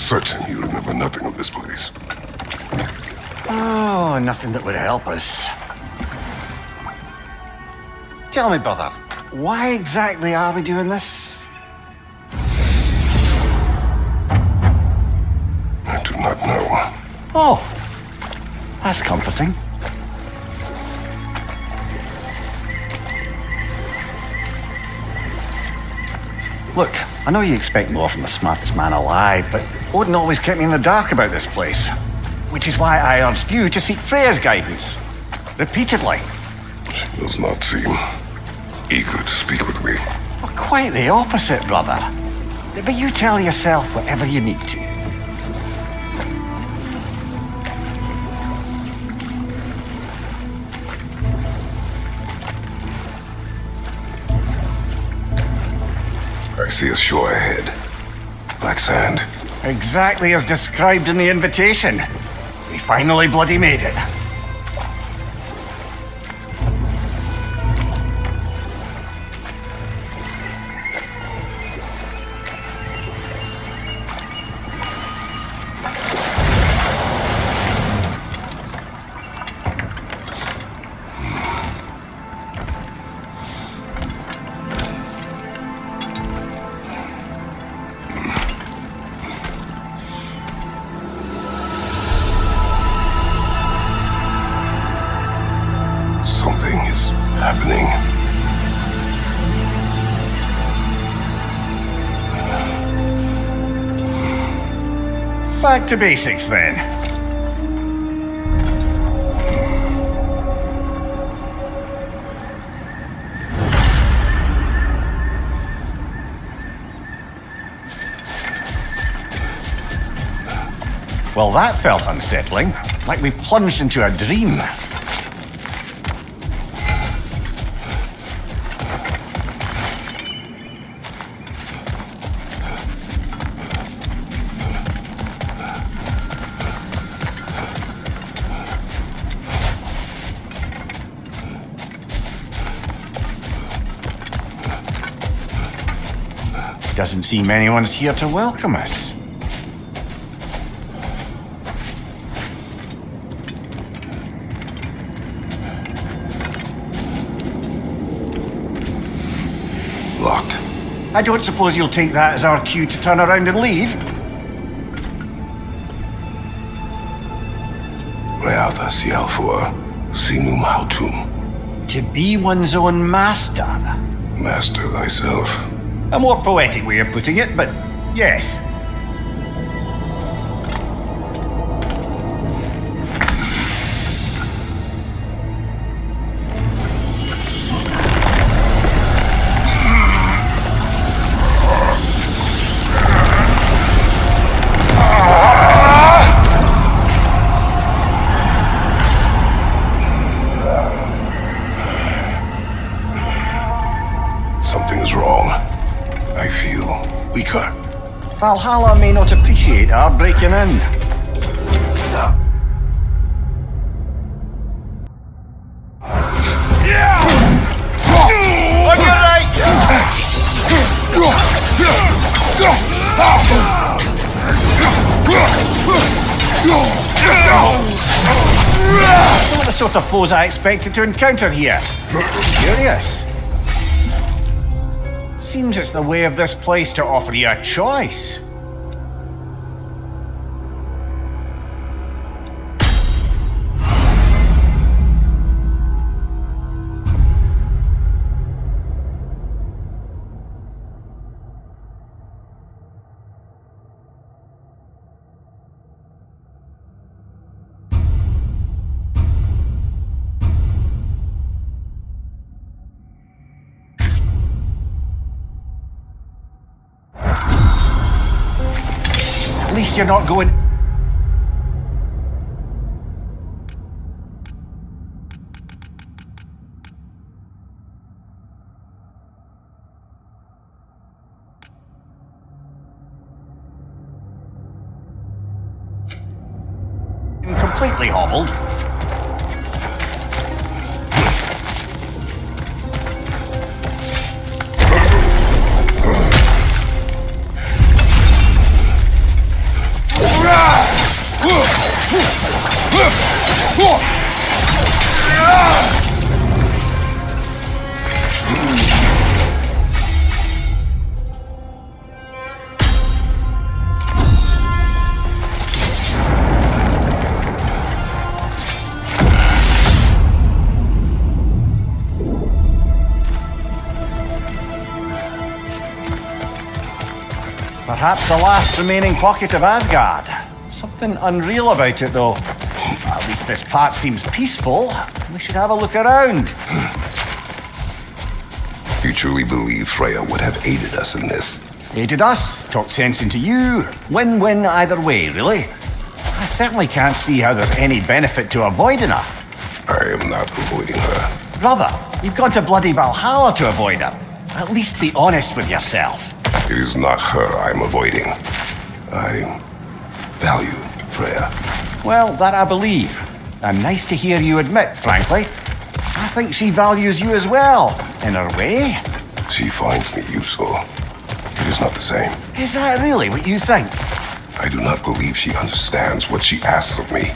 certain you remember nothing of this place. Oh, nothing that would help us. Tell me, brother, why exactly are we doing this? I do not know. Oh, that's comforting. Look, I know you expect more from the smartest man alive, but Odin always kept me in the dark about this place. Which is why I urged you to seek Freya's guidance. Repeatedly. She does not seem eager to speak with me. Well, quite the opposite, brother. But you tell yourself whatever you need to. I see a shore ahead. Black sand. Exactly as described in the invitation. We finally bloody made it. Something is happening. Back to basics then. Well, that felt unsettling, like we've plunged into a dream. Doesn't seem anyone's here to welcome us. Locked. I don't suppose you'll take that as our cue to turn around and leave? Reatha Sialfur, Sinum Hautum. To be one's own master. Master thyself. A more poetic way of putting it, but yes. Something is wrong. I feel weaker. Valhalla may not appreciate our breaking in. On your right! Not the sort of foes I expected to encounter here. Curious. Seems it's the way of this place to offer you a choice. At least you're not going... completely hobbled. Perhaps the last remaining pocket of Asgard. Something unreal about it, though. At least this part seems peaceful. We should have a look around. You truly believe Freya would have aided us in this? Aided us, talked sense into you. Win-win either way, really. I certainly can't see how there's any benefit to avoiding her. I am not avoiding her. Brother, you've gone to bloody Valhalla to avoid her. At least be honest with yourself. It is not her I'm avoiding. I value Freya. Well, that I believe. And nice to hear you admit, frankly. I think she values you as well, in her way. She finds me useful. It is not the same. Is that really what you think? I do not believe she understands what she asks of me.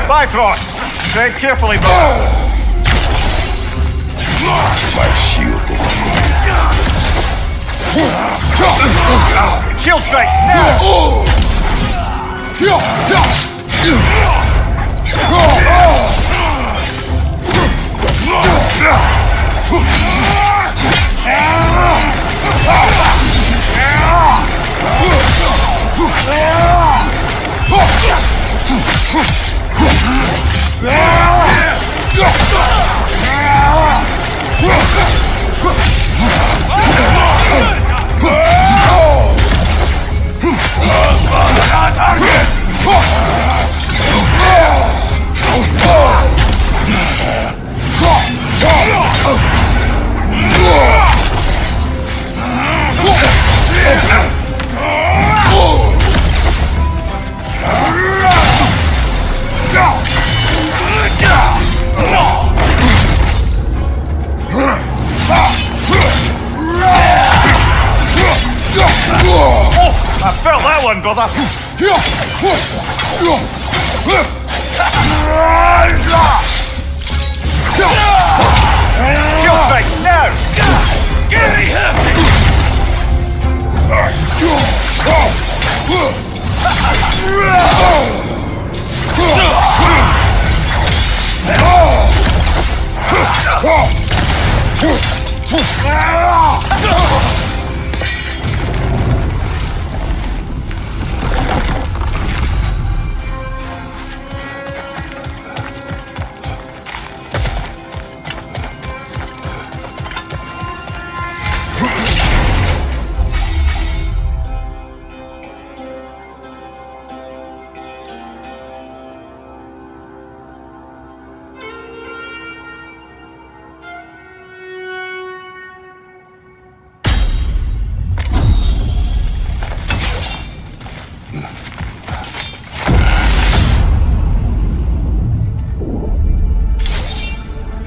Bifrost! Tread carefully, brother. My shield will Shield strike, now! I felt that one, brother. Shield strike, now!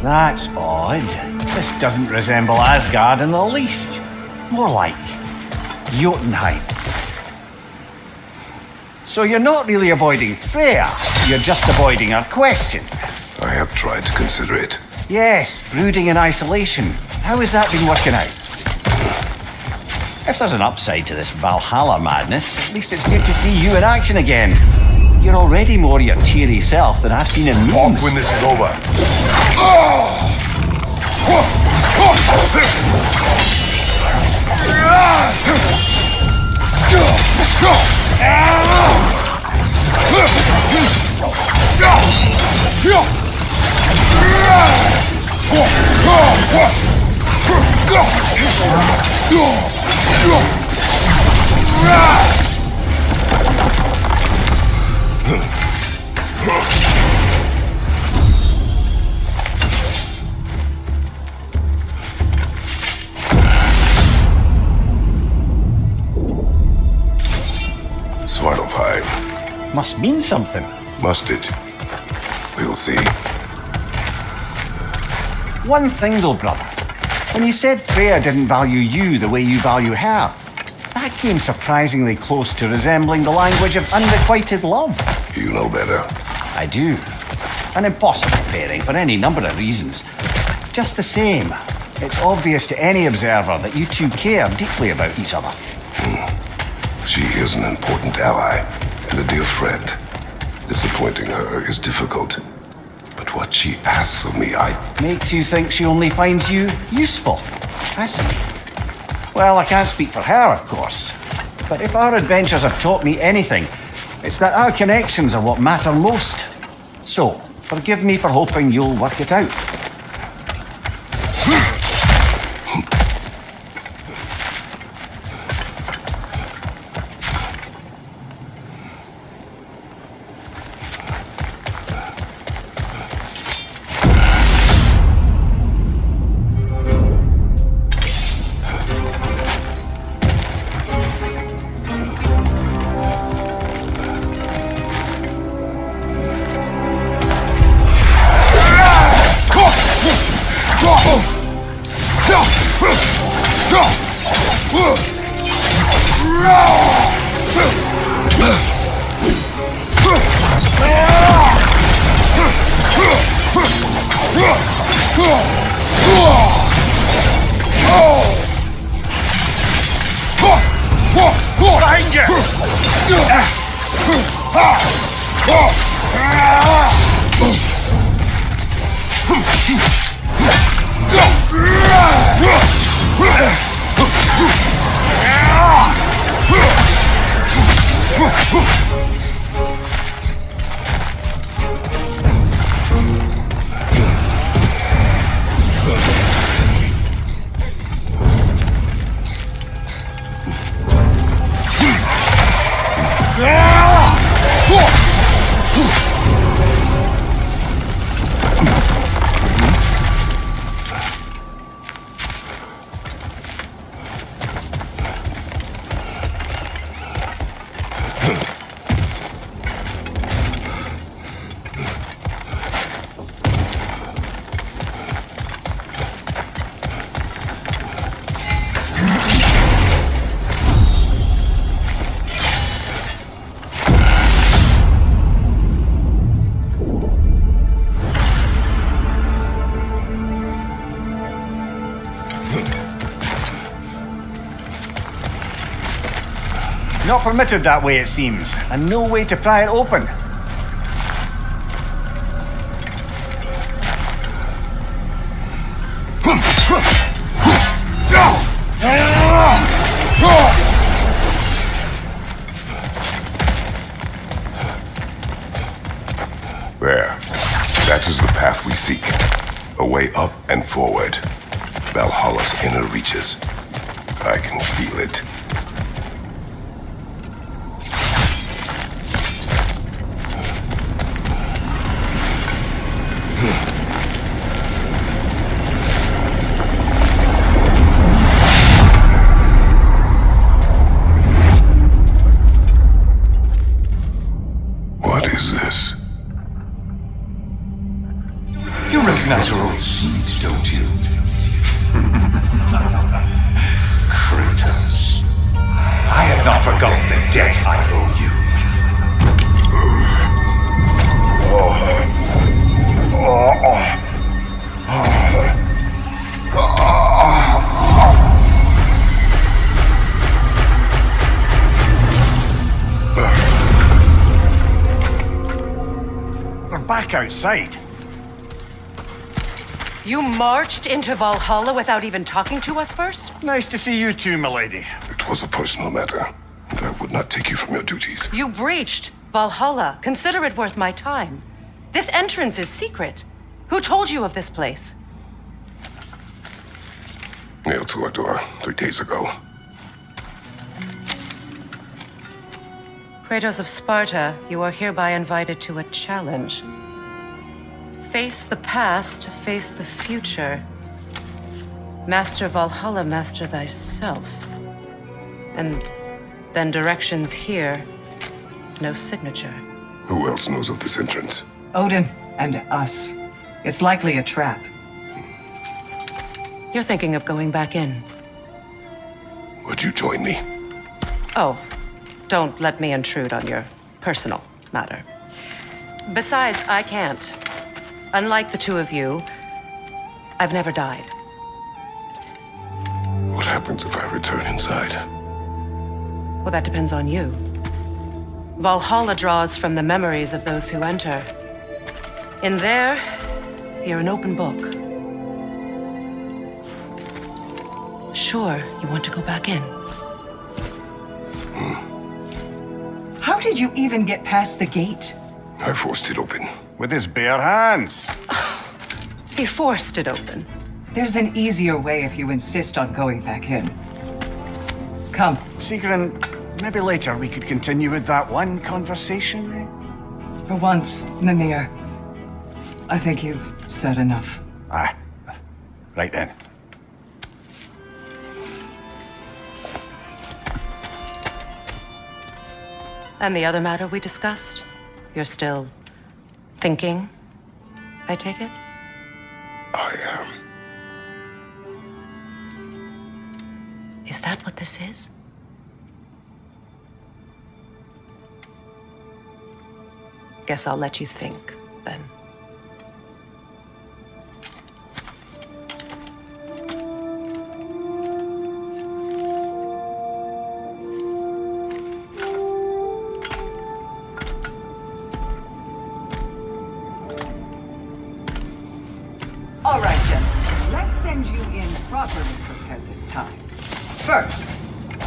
That's odd. This doesn't resemble Asgard in the least. More like Jotunheim. So you're not really avoiding Freya, you're just avoiding her question. I have tried to consider it. Yes, brooding in isolation. How has that been working out? If there's an upside to this Valhalla madness, at least it's good to see you in action again. You're already more your cheery self than I've seen in Talk movies. when this is over. Must mean something. Must it? We'll see. One thing though, brother. When you said Freya didn't value you the way you value her, that came surprisingly close to resembling the language of unrequited love. You know better. I do. An impossible pairing for any number of reasons. Just the same, it's obvious to any observer that you two care deeply about each other. She is an important ally and a dear friend. Disappointing her is difficult. But what she asks of me, Makes you think she only finds you useful. I see. Well, I can't speak for her, of course. But if our adventures have taught me anything, it's that our connections are what matter most. So, forgive me for hoping you'll work it out. Not permitted that way, it seems, and no way to pry it open. There. That is the path we seek. A way up and forward. Valhalla's inner reaches. I can feel it. What is this? You recognize her old seat, don't you? Kratos. I have not forgotten the debt I owe you. We're back outside. You marched into Valhalla without even talking to us first? Nice to see you too, milady. It was a personal matter. I would not take you from your duties. You breached Valhalla. Consider it worth my time. This entrance is secret. Who told you of this place? Nailed to our door 3 days ago. Kratos of Sparta, you are hereby invited to a challenge. Face the past, face the future. Master Valhalla, master thyself. And then directions here. no signature. Who else knows of this entrance? Odin and us. It's likely a trap. You're thinking of going back in. Would you join me? Oh, don't let me intrude on your personal matter. Besides, I can't. Unlike the two of you, I've never died. What happens if I return inside? Well, that depends on you. Valhalla draws from the memories of those who enter. In there, you're an open book. Sure, you want to go back in? How did you even get past the gate? I forced it open. With his bare hands. He forced it open. There's an easier way if you insist on going back in. Come. Sigrun, maybe later we could continue with that one conversation, eh? For once, Mimir, I think you've said enough. Aye. Right then. And the other matter we discussed? You're still thinking, I take it? I am. Is that what this is? Guess I'll let you think, then. All right, gentlemen. Let's send you in properly prepared this time. First,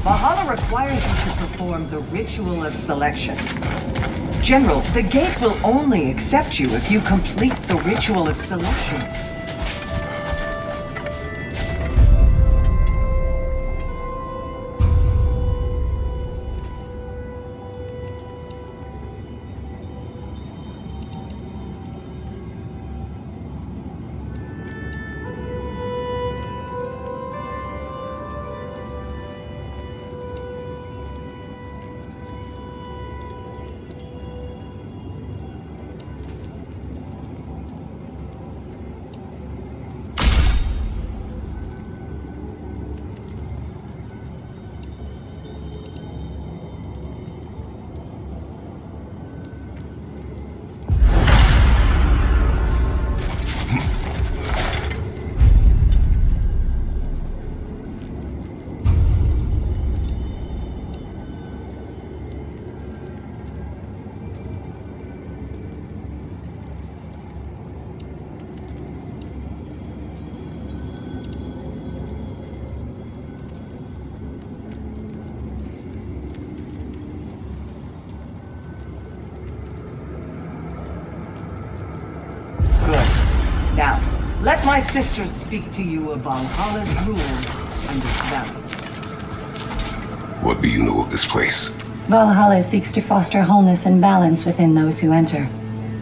Valhalla requires you to perform the ritual of selection. General, the gate will only accept you if you complete the ritual of selection. Now, let my sisters speak to you of Valhalla's rules and its values. What do you know of this place? Valhalla seeks to foster wholeness and balance within those who enter.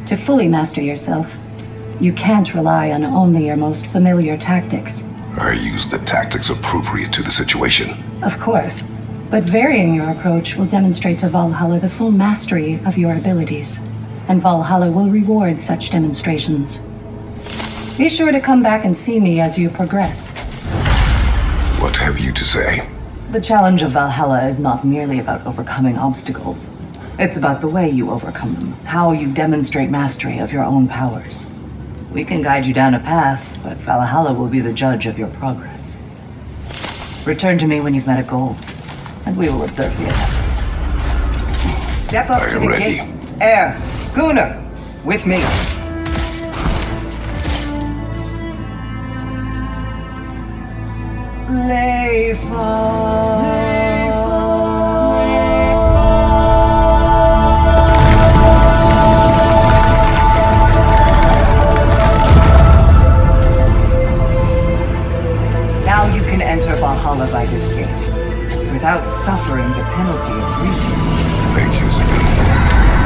To fully master yourself, you can't rely on only your most familiar tactics. I use the tactics appropriate to the situation. Of course, but varying your approach will demonstrate to Valhalla the full mastery of your abilities, and Valhalla will reward such demonstrations. Be sure to come back and see me as you progress. What have you to say? The challenge of Valhalla is not merely about overcoming obstacles. It's about the way you overcome them, how you demonstrate mastery of your own powers. We can guide you down a path, but Valhalla will be the judge of your progress. Return to me when you've met a goal, and we will observe the attacks. Step up I to am the ready. gate. Air, Gunnar, with me. Now you can enter Valhalla by this gate, without suffering the penalty of breaching. Thank you, Sigurd.